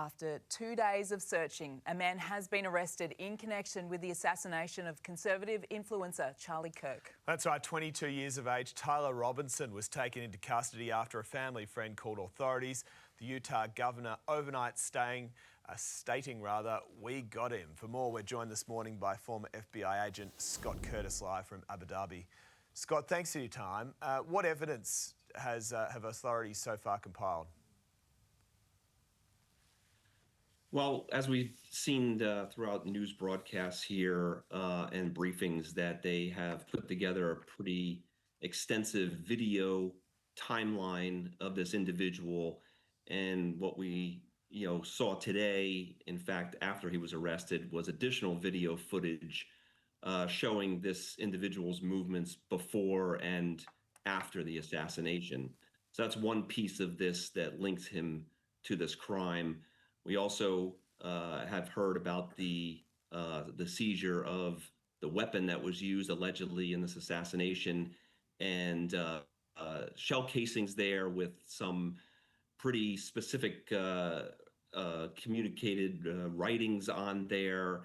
After 2 days of searching, a man has been arrested in connection with the assassination of Conservative influencer Charlie Kirk. That's right, 22 years of age, Tyler Robinson was taken into custody after a family friend called authorities. The Utah governor overnight stating, we got him. For more, we're joined this morning by former FBI agent Scott Curtis live from Abu Dhabi. Scott, thanks for your time. What evidence have authorities so far compiled? Well, as we've seen throughout news broadcasts here and briefings, that they have put together a pretty extensive video timeline of this individual. And what we saw today, in fact, after he was arrested, was additional video footage showing this individual's movements before and after the assassination. So that's one piece of this that links him to this crime. We also have heard about the seizure of the weapon that was used allegedly in this assassination, and shell casings there with some pretty specific communicated writings on there,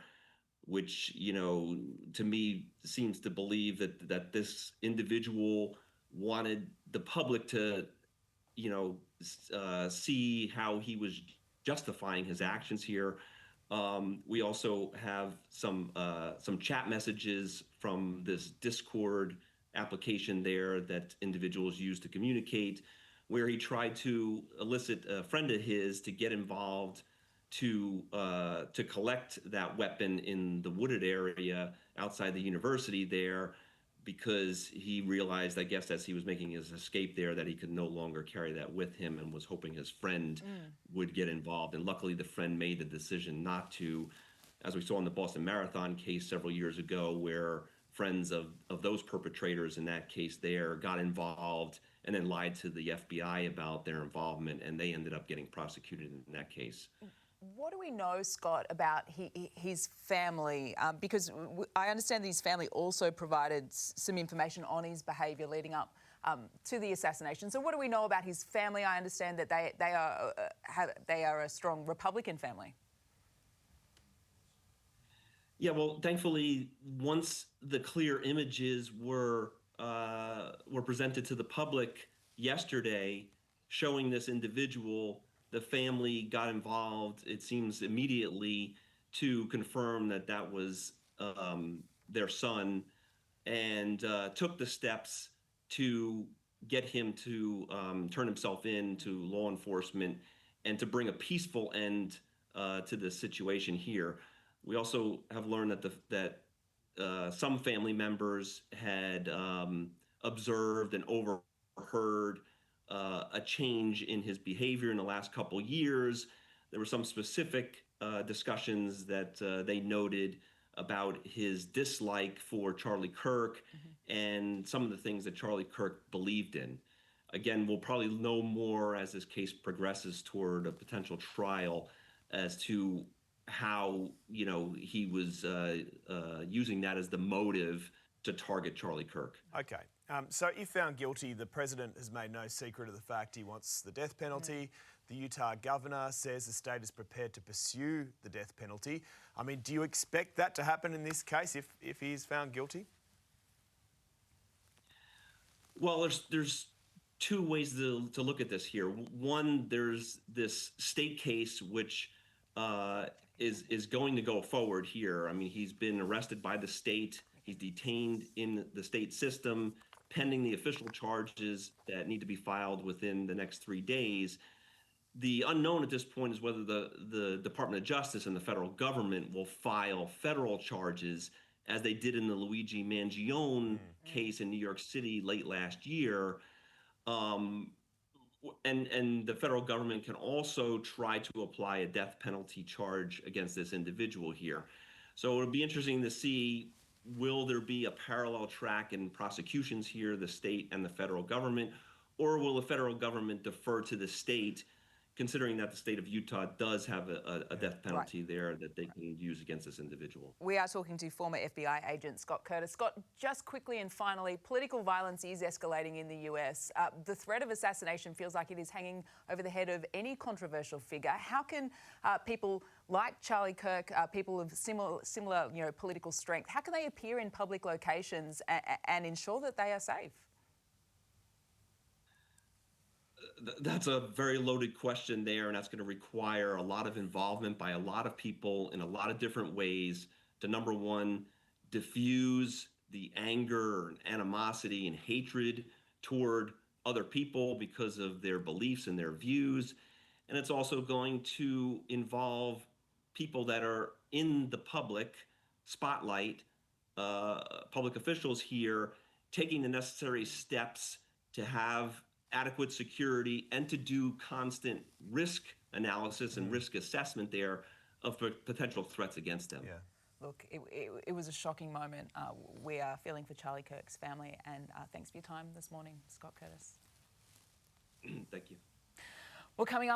which to me seems to believe that this individual wanted the public to see how he was justifying his actions here. We also have some chat messages from this Discord application there that individuals use to communicate, where he tried to elicit a friend of his to get involved to collect that weapon in the wooded area outside the university there, because he realized, I guess, as he was making his escape there, that he could no longer carry that with him, and was hoping his friend would get involved. And luckily, the friend made the decision not to, as we saw in the Boston Marathon case several years ago, where friends of those perpetrators in that case there got involved and then lied to the FBI about their involvement, and they ended up getting prosecuted in that case. What do we know, Scott, about his family? Because I understand that his family also provided some information on his behaviour leading up to the assassination. So what do we know about his family? I understand that they are a strong Republican family. Yeah, well, thankfully, once the clear images were presented to the public yesterday, showing this individual, the family got involved, it seems, immediately to confirm that that was their son, and took the steps to get him to turn himself in to law enforcement and to bring a peaceful end to the situation here. We also have learned that some family members had observed and overheard a change in his behavior in the last couple years. There were some specific discussions that they noted about his dislike for Charlie Kirk and some of the things that Charlie Kirk believed in. Again, we'll probably know more as this case progresses toward a potential trial as to how he was using that as the motive to target Charlie Kirk. Okay. So if found guilty, the president has made no secret of the fact he wants the death penalty. The Utah governor says the state is prepared to pursue the death penalty. I mean, do you expect that to happen in this case if he is found guilty? Well, there's two ways to look at this here. One, there's this state case which is going to go forward here. I mean, he's been arrested by the state. He's detained in the state system, pending the official charges that need to be filed within the next 3 days. The unknown at this point is whether the Department of Justice and the federal government will file federal charges, as they did in the Luigi Mangione case in New York City late last year. And the federal government can also try to apply a death penalty charge against this individual here. So it'll be interesting to see, will there be a parallel track in prosecutions here, the state and the federal government, or will the federal government defer to the state considering that the state of Utah does have a death penalty there that they can use against this individual. We are talking to former FBI agent Scott Curtis. Scott, just quickly and finally, political violence is escalating in the US. The threat of assassination feels like it is hanging over the head of any controversial figure. How can people like Charlie Kirk, people of similar political strength, how can they appear in public locations and ensure that they are safe? That's a very loaded question there, and that's going to require a lot of involvement by a lot of people in a lot of different ways to, number one, diffuse the anger and animosity and hatred toward other people because of their beliefs and their views. And it's also going to involve people that are in the public spotlight, public officials here, taking the necessary steps to have adequate security and to do constant risk analysis and risk assessment there of potential threats against them. Yeah. Look, it was a shocking moment. We are feeling for Charlie Kirk's family, and thanks for your time this morning, Scott Curtis. Thank you. Well, coming up.